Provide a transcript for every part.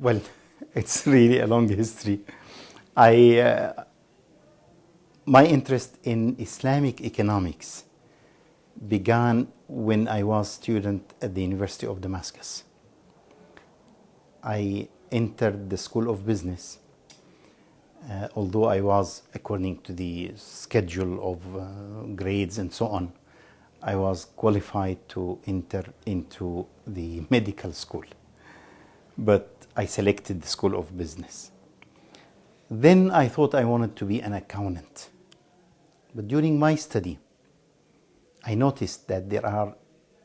Well, it's really a long history. I, my interest in Islamic economics began when I was student at the University of Damascus. I entered the School of Business, although I was, according to the schedule of grades and so on, I was qualified to enter into the medical school. But I selected the School of Business. Then I thought I wanted to be an accountant. But during my study, I noticed that there are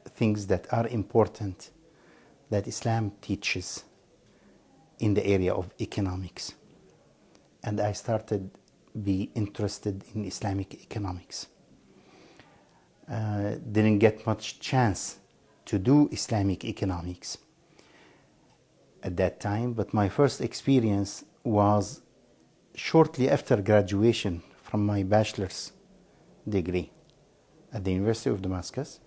things that are important that Islam teaches in the area of economics. And I started be interested in Islamic economics. Didn't get much chance to do Islamic economics at that time, but my first experience was shortly after graduation from my bachelor's degree at the University of Damascus.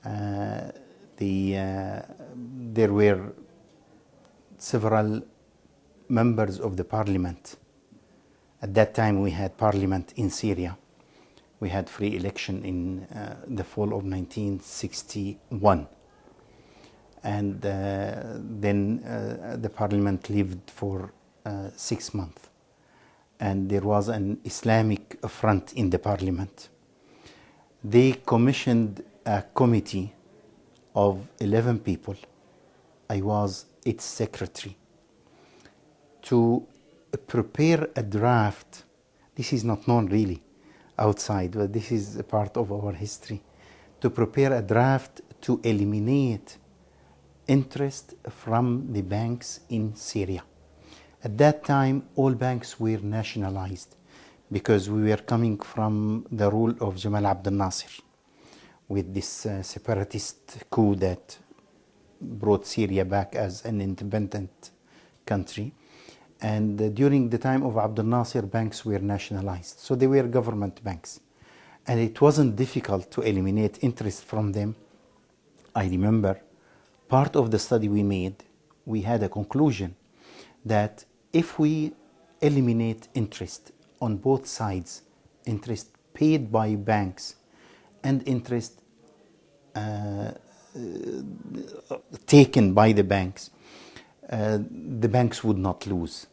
There were several members of the parliament. At that time we had parliament in Syria. We had free election in the fall of 1961. And then the parliament lived for 6 months. And there was an Islamic front in the parliament. They commissioned a committee of 11 people. I was its secretary, to prepare a draft. This is not known really outside, but this is a part of our history. To prepare a draft to eliminate interest from the banks in Syria. At that time, all banks were nationalized because we were coming from the rule of Jamal Abdel Nasser with this separatist coup that brought Syria back as an independent country. And during the time of Abdel Nasser, banks were nationalized. So they were government banks. And it wasn't difficult to eliminate interest from them. I remember part of the study we made, we had a conclusion that if we eliminate interest on both sides, interest paid by banks and interest taken by the banks would not lose.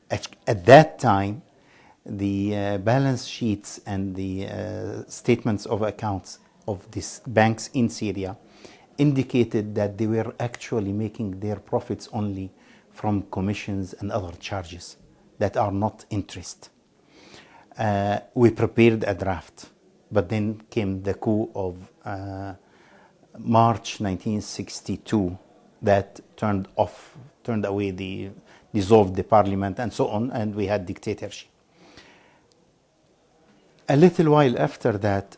At that time, the balance sheets and the statements of accounts of these banks in Syria indicated that they were actually making their profits only from commissions and other charges that are not interest. We prepared a draft, but then came the coup of March 1962 that turned away dissolved the parliament and so on, and we had dictatorship. A little while after that,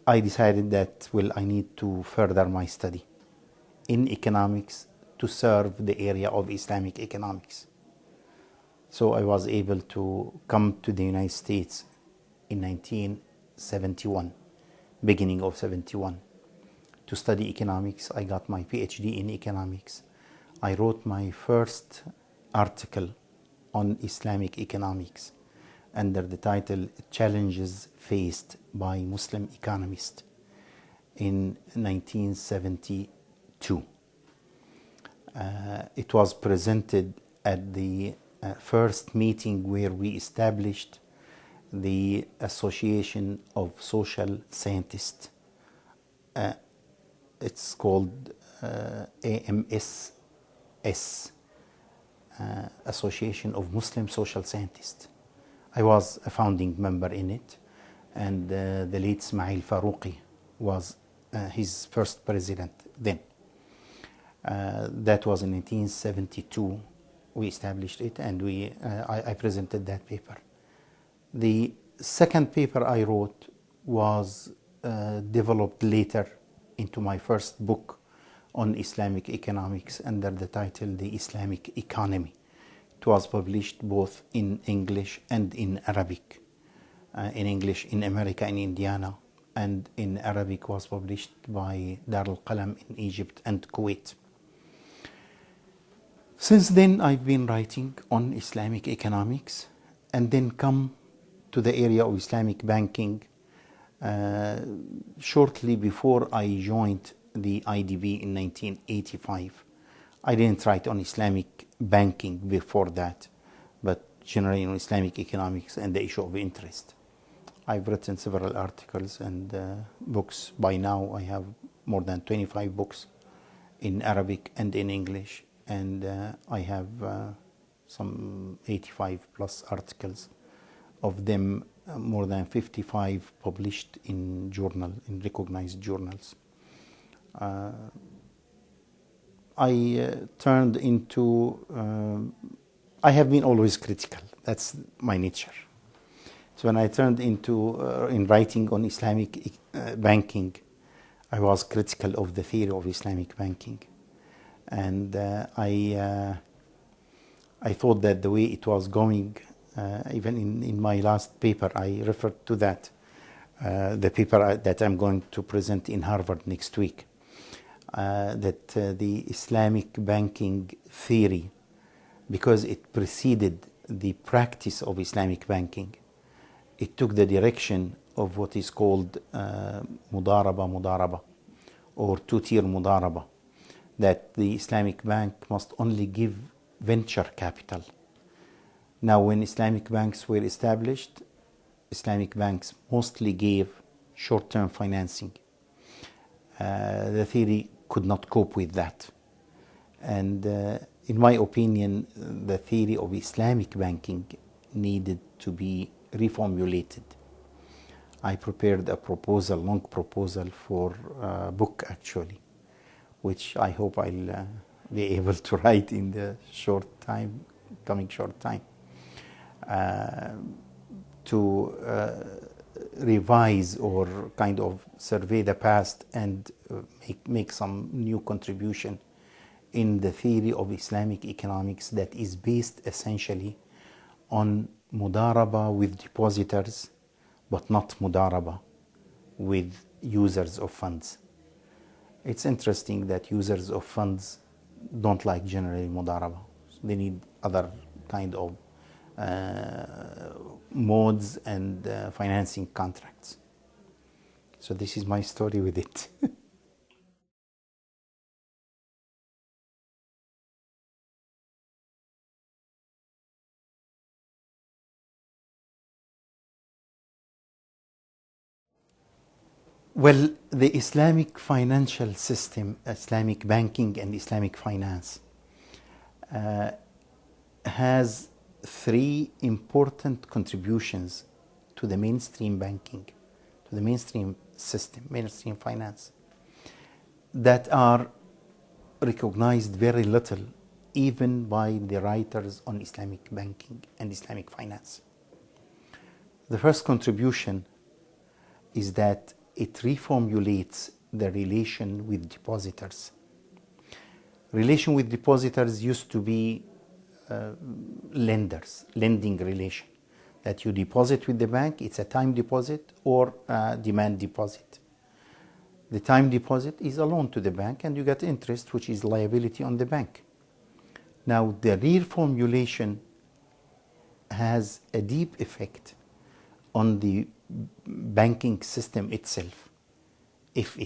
I decided that, I need to further my study in economics to serve the area of Islamic economics. So I was able to come to the United States in 1971, beginning of 71, to study economics. I got my PhD in economics. I wrote my first article on Islamic economics under the title Challenges Faced by Muslim Economists in 1972. It was presented at the first meeting where we established the Association of Social Scientists. It's called AMSS, Association of Muslim Social Scientists. I was a founding member in it, and the late Ismail Farouqi was his first president then. That was in 1972. We established it, and I presented that paper. The second paper I wrote was developed later into my first book on Islamic economics under the title The Islamic Economy. It was published both in English and in Arabic. In English in America, in Indiana, and in Arabic was published by Dar al-Qalam in Egypt and Kuwait. Since then, I've been writing on Islamic economics and then come to the area of Islamic banking shortly before I joined the IDB in 1985. I didn't write on Islamic banking before that, but generally on Islamic economics and the issue of interest. I've written several articles and books. By now, I have more than 25 books in Arabic and in English, and I have some 85 plus articles, of them more than 55 published in recognized journals. I turned into, I have been always critical. That's my nature. So when I turned into in writing on Islamic banking, I was critical of the theory of Islamic banking, and I thought that the way it was going, even in my last paper, I referred to that, the paper that I'm going to present in Harvard next week, that the Islamic banking theory, because it preceded the practice of Islamic banking, it took the direction of what is called mudaraba, or two-tier mudaraba, that the Islamic bank must only give venture capital. Now, when Islamic banks were established, Islamic banks mostly gave short-term financing. The theory could not cope with that. And in my opinion, the theory of Islamic banking needed to be reformulated. I prepared a proposal, long proposal for a book actually, which I hope I'll be able to write in the coming short time, to revise or kind of survey the past and make some new contribution in the theory of Islamic economics that is based essentially on mudaraba with depositors, but not mudaraba with users of funds. It's interesting that users of funds don't like generally mudaraba. They need other kind of modes and financing contracts. So this is my story with it. Well, the Islamic financial system, Islamic banking and Islamic finance, has three important contributions to the mainstream banking, to the mainstream system, mainstream finance, that are recognized very little even by the writers on Islamic banking and Islamic finance. The first contribution is that it reformulates the relation with depositors. Relation with depositors used to be lending relation, that you deposit with the bank, it's a time deposit or a demand deposit. The time deposit is a loan to the bank and you get interest, which is liability on the bank. Now, the reformulation has a deep effect on the banking system itself, if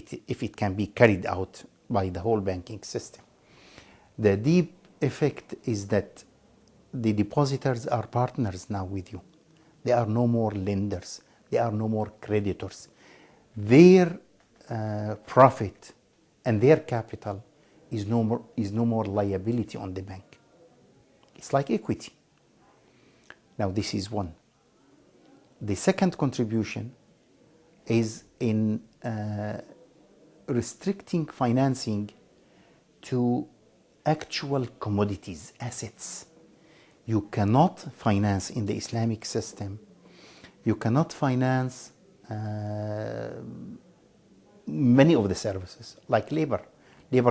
it can be carried out by the whole banking system. The deep effect is that the depositors are partners now with you. They are no more lenders. They are no more creditors. Their profit and their capital is no more liability on the bank. It's like equity. Now, this is one. The second contribution is in restricting financing to actual commodities, assets. You cannot finance in the Islamic system, you cannot finance many of the services, like labor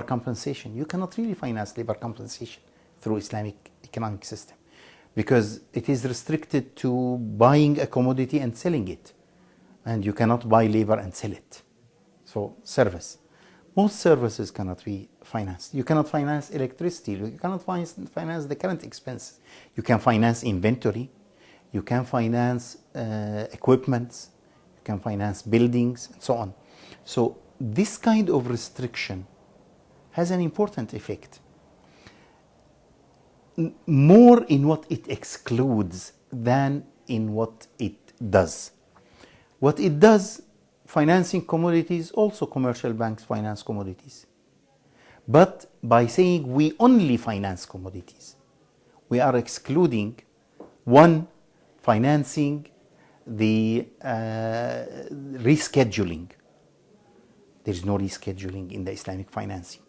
compensation. You cannot really finance labor compensation through Islamic economic system, because it is restricted to buying a commodity and selling it, and you cannot buy labor and sell it. So service. Most services cannot be financed. You cannot finance electricity. You cannot finance the current expenses. You can finance inventory. You can finance equipment. You can finance buildings and so on. So this kind of restriction has an important effect. More in what it excludes than in what it does. What it does, financing commodities, also commercial banks finance commodities. But by saying we only finance commodities, we are excluding, one, financing the rescheduling. There is no rescheduling in the Islamic financing,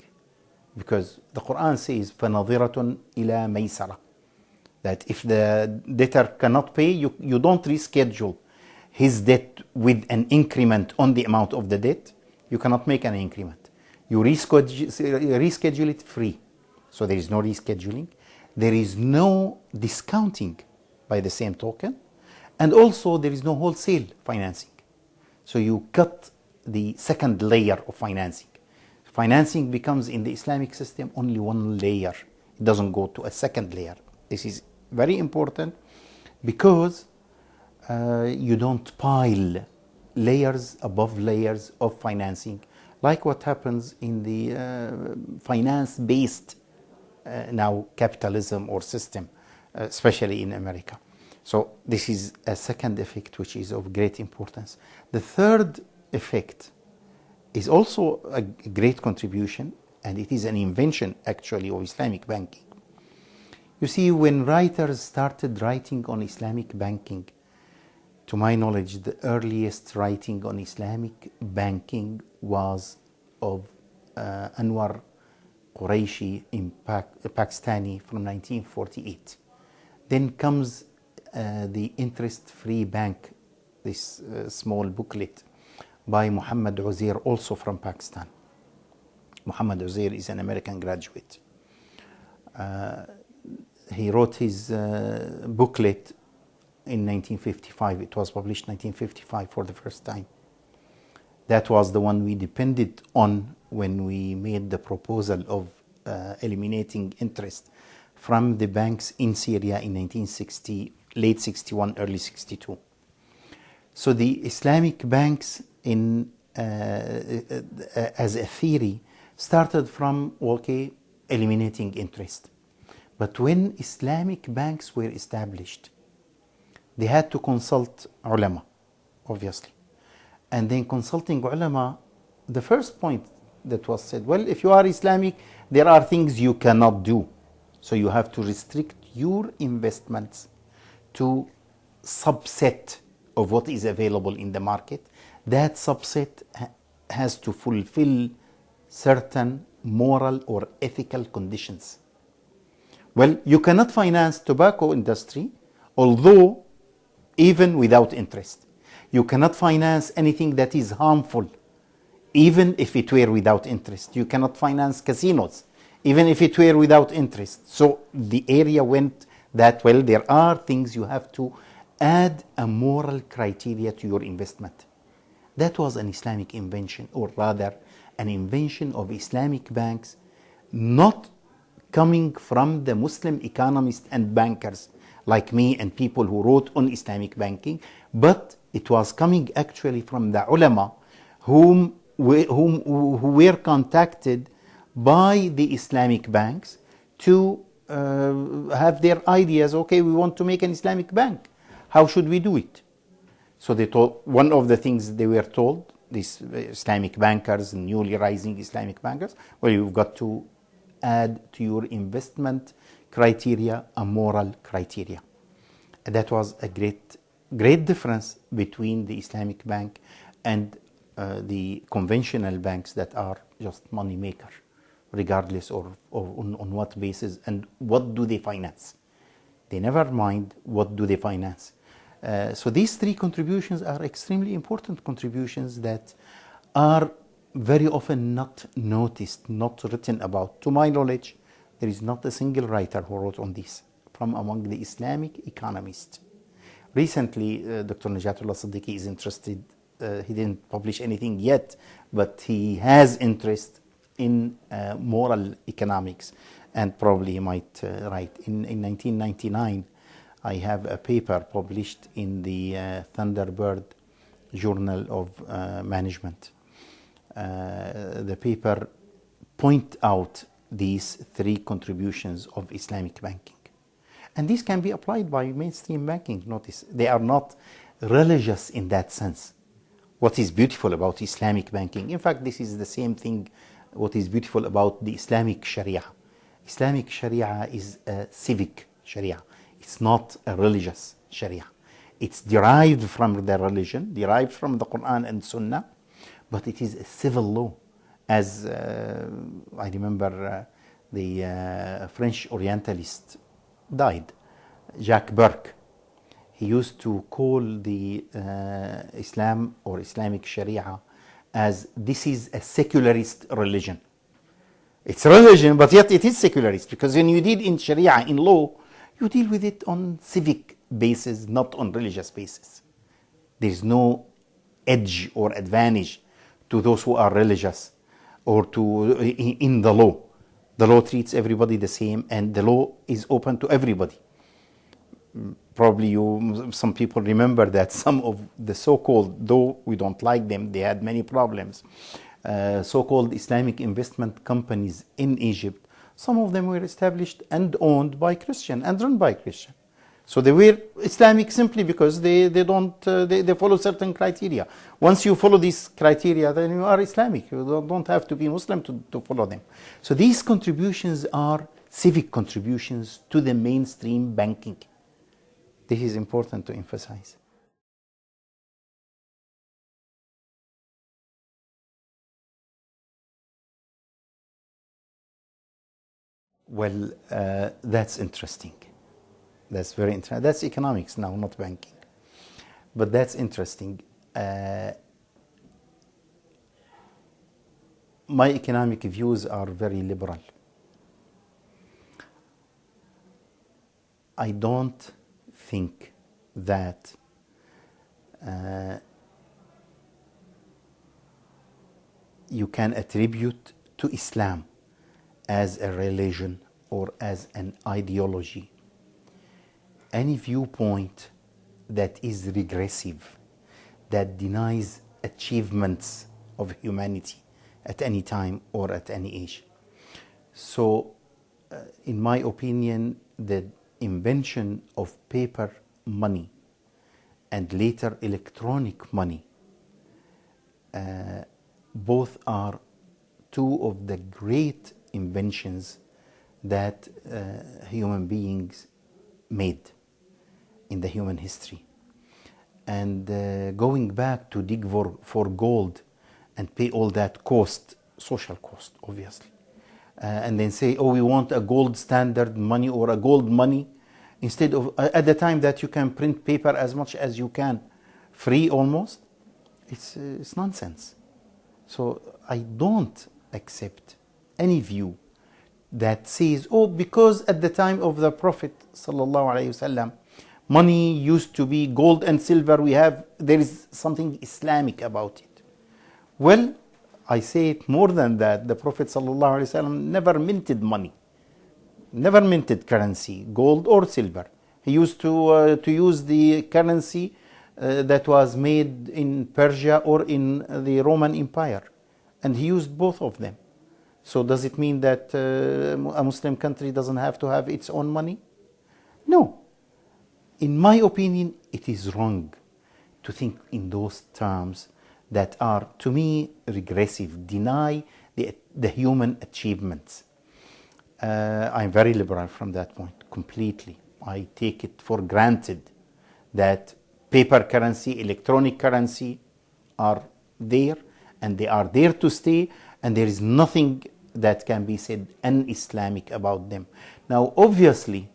because the Quran says فَنَظِرَةٌ إِلَى مَيْسَرَةٍ, that if the debtor cannot pay, you don't reschedule his debt with an increment on the amount of the debt. You cannot make an increment. You reschedule it free. So there is no rescheduling. There is no discounting by the same token. And also there is no wholesale financing. So you cut the second layer of financing. Financing becomes in the Islamic system only one layer. It doesn't go to a second layer. This is very important because you don't pile layers above layers of financing, like what happens in the finance-based now capitalism or system, especially in America. So this is a second effect which is of great importance. The third effect is also a great contribution, and it is an invention actually of Islamic banking. You see, when writers started writing on Islamic banking, to my knowledge, the earliest writing on Islamic banking was of Anwar Qureshi in Pakistani from 1948. Then comes the interest-free bank, this small booklet by Muhammad Uzair, also from Pakistan. Muhammad Uzair is an American graduate. He wrote his booklet in 1955. It was published in 1955 for the first time. That was the one we depended on when we made the proposal of eliminating interest from the banks in Syria in 1960, late 61, early 62. So the Islamic banks as a theory started from, eliminating interest. But when Islamic banks were established, they had to consult ulama, obviously. And then consulting ulama, the first point that was said, well, if you are Islamic, there are things you cannot do. So you have to restrict your investments to subset of what is available in the market. That subset has to fulfill certain moral or ethical conditions. Well, you cannot finance tobacco industry, although even without interest. You cannot finance anything that is harmful, even if it were without interest. You cannot finance casinos, even if it were without interest. So the area went that, well, there are things you have to add a moral criteria to your investment. That was an Islamic invention, or rather an invention of Islamic banks, not coming from the Muslim economists and bankers like me and people who wrote on Islamic banking, but it was coming actually from the ulama who were contacted by the Islamic banks to have their ideas. Okay, we want to make an Islamic bank. How should we do it? So they told, one of the things they were told, these Islamic bankers, newly rising Islamic bankers, well, you've got to add to your investment criteria a moral criteria. And that was a great difference between the Islamic bank and the conventional banks that are just money maker, regardless of on what basis and what do they finance. They never mind what do they finance. So these three contributions are extremely important contributions that are very often not noticed, not written about. To my knowledge, there is not a single writer who wrote on this from among the Islamic economists. Recently, Dr. Najatullah Siddiqui is interested he didn't publish anything yet, but he has interest in moral economics, and probably he might write. In 1999, I have a paper published in the Thunderbird Journal of Management. The paper point out these three contributions of Islamic banking. And these can be applied by mainstream banking. Notice, they are not religious in that sense. What is beautiful about Islamic banking, in fact, this is the same thing, what is beautiful about the Islamic Sharia. Islamic Sharia is a civic Sharia. It's not a religious Sharia. It's derived from the religion, derived from the Quran and Sunnah, but it is a civil law. As I remember the French Orientalist died, Jacques Burke. He used to call the Islam or Islamic Sharia as this is a secularist religion. It's religion, but yet it is secularist, because when you deal in Sharia, in law, you deal with it on civic basis, not on religious basis. There is no edge or advantage to those who are religious or to in the law. The law treats everybody the same, and the law is open to everybody. Probably some people remember that some of the so-called, though we don't like them, they had many problems, so-called Islamic investment companies in Egypt. Some of them were established and owned by Christian and run by Christian. So they were Islamic simply because they follow certain criteria. Once you follow these criteria, then you are Islamic. You don't have to be Muslim to follow them. So these contributions are civic contributions to the mainstream banking. This is important to emphasize. Well, that's interesting. That's very interesting. That's economics now, not banking. But that's interesting. My economic views are very liberal. I don't think that you can attribute to Islam as a religion or as an ideology any viewpoint that is regressive, that denies achievements of humanity at any time or at any age. So, in my opinion, the invention of paper money and later electronic money, both are two of the great inventions that human beings made in the human history. And going back to dig for gold and pay all that cost, social cost obviously, and then say, oh, we want a gold standard money or a gold money, instead of at the time that you can print paper as much as you can, free almost, it's nonsense. So I don't accept any view that says, oh, because at the time of the Prophet sallallahu alaihi wasallam, money used to be gold and silver, there is something Islamic about it. Well, I say it more than that. The Prophet ﷺ never minted money, never minted currency, gold or silver. He used to use the currency that was made in Persia or in the Roman Empire, and he used both of them. So does it mean that a Muslim country doesn't have to have its own money? No. In my opinion, it is wrong to think in those terms that are, to me, regressive, deny the human achievements. I'm very liberal from that point, completely. I take it for granted that paper currency, electronic currency are there, and they are there to stay, and there is nothing that can be said un-Islamic about them. Now, obviously,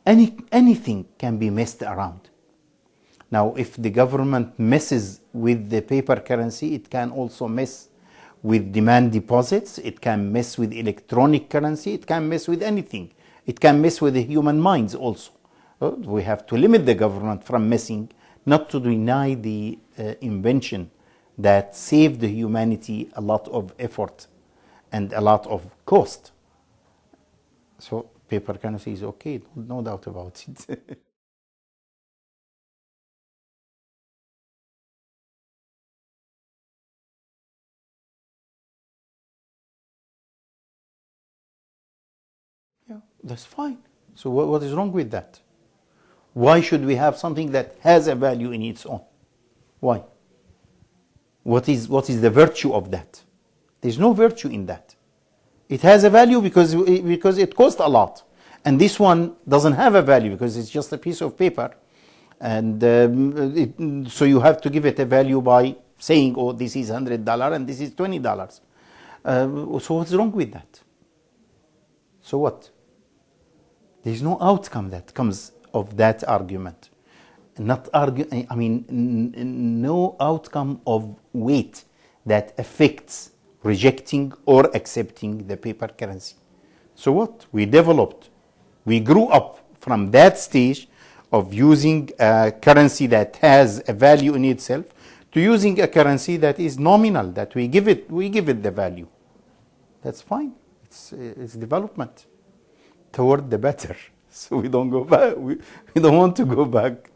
anything can be messed around. Now, if the government messes with the paper currency, it can also mess with demand deposits, it can mess with electronic currency, it can mess with anything. It can mess with the human minds also. We have to limit the government from messing not to deny the invention that saved humanity a lot of effort and a lot of cost. So paper currency is okay, no doubt about it. Yeah, that's fine. So what is wrong with that? Why should we have something that has a value in its own? Why? What is the virtue of that? There's no virtue in that. It has a value because it costs a lot. And this one doesn't have a value because it's just a piece of paper. And so you have to give it a value by saying, oh, this is $100 and this is $20. So what's wrong with that? So what? There's no outcome that comes of that argument. No outcome of weight that affects rejecting or accepting the paper currency. So what? We grew up from that stage of using a currency that has a value in itself to using a currency that is nominal, that we give it the value. That's fine. It's development toward the better. So we don't go back. We don't want to go back.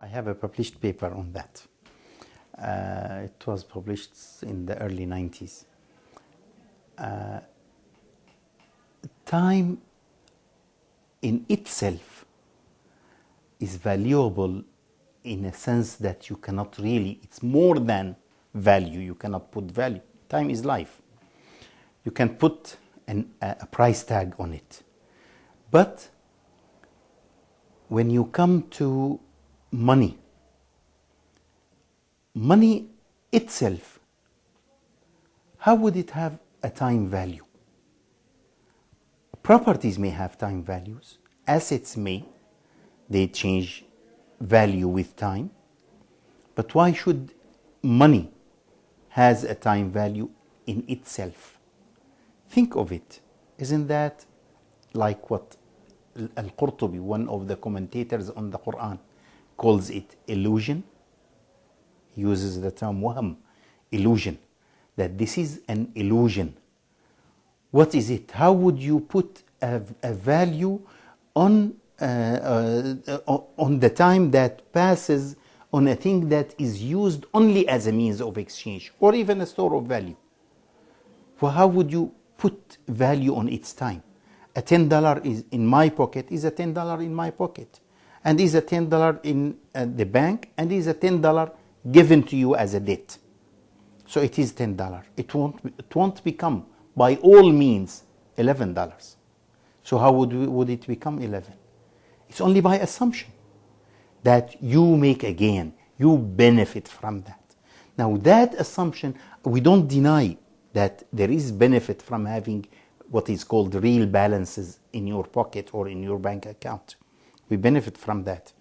I have a published paper on that. It was published in the early 90s. Time in itself is valuable in a sense that you cannot really, it's more than value. You cannot put value. Time is life. You can put a price tag on it. But when you come to money itself, how would it have a time value? Properties may have time values. Assets may. They change value with time. But why should money has a time value in itself? Think of it. Isn't that like what Al-Qurtubi, one of the commentators on the Quran, calls it illusion? He uses the term wahm, illusion, that this is an illusion. What is it? How would you put a value on the time that passes on a thing that is used only as a means of exchange or even a store of value? Well, how would you put value on its time? A $10 is in my pocket is a $10 in my pocket, and is a $10 in the bank, and is a $10 given to you as a debt. So it is $10. It won't become by all means $11. So how would it become 11? It's only by assumption that you make a gain, you benefit from that. Now that assumption, we don't deny that there is benefit from having what is called real balances in your pocket or in your bank account. We benefit from that.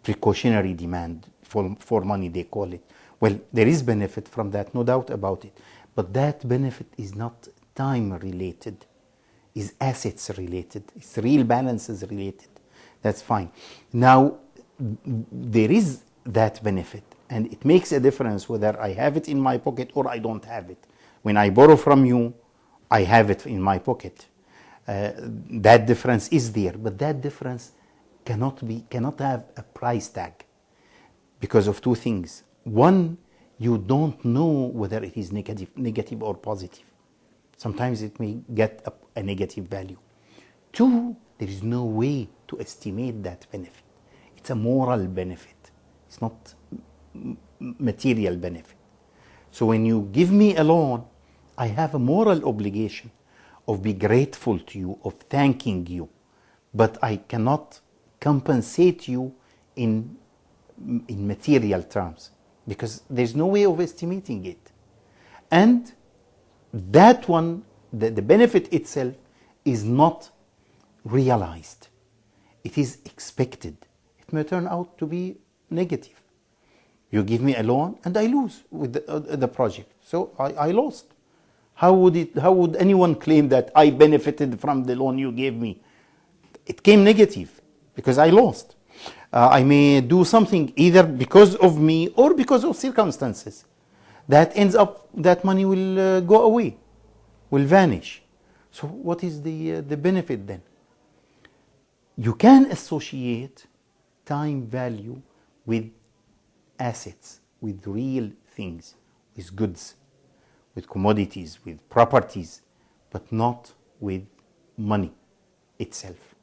Precautionary demand for money, they call it. Well, there is benefit from that, no doubt about it. But that benefit is not time related, is assets related, it's real balances related. That's fine. Now, there is that benefit, and it makes a difference whether I have it in my pocket or I don't have it. When I borrow from you, I have it in my pocket. That difference is there, but that difference cannot have a price tag because of two things. One, you don't know whether it is negative or positive. Sometimes it may get a negative value. Two, there is no way to estimate that benefit. It's a moral benefit. It's not material benefit. So when you give me a loan, I have a moral obligation of being grateful to you, of thanking you, but I cannot compensate you in material terms because there's no way of estimating it. And that one, the benefit itself is not realized. It is expected. It may turn out to be negative. You give me a loan and I lose with the project. So I lost. How would anyone claim that I benefited from the loan you gave me? It came negative because I lost. I may do something either because of me or because of circumstances that ends up that money will go away, will vanish. So what is the benefit then? You can associate time value with assets, with real things, with goods, with commodities, with properties, but not with money itself.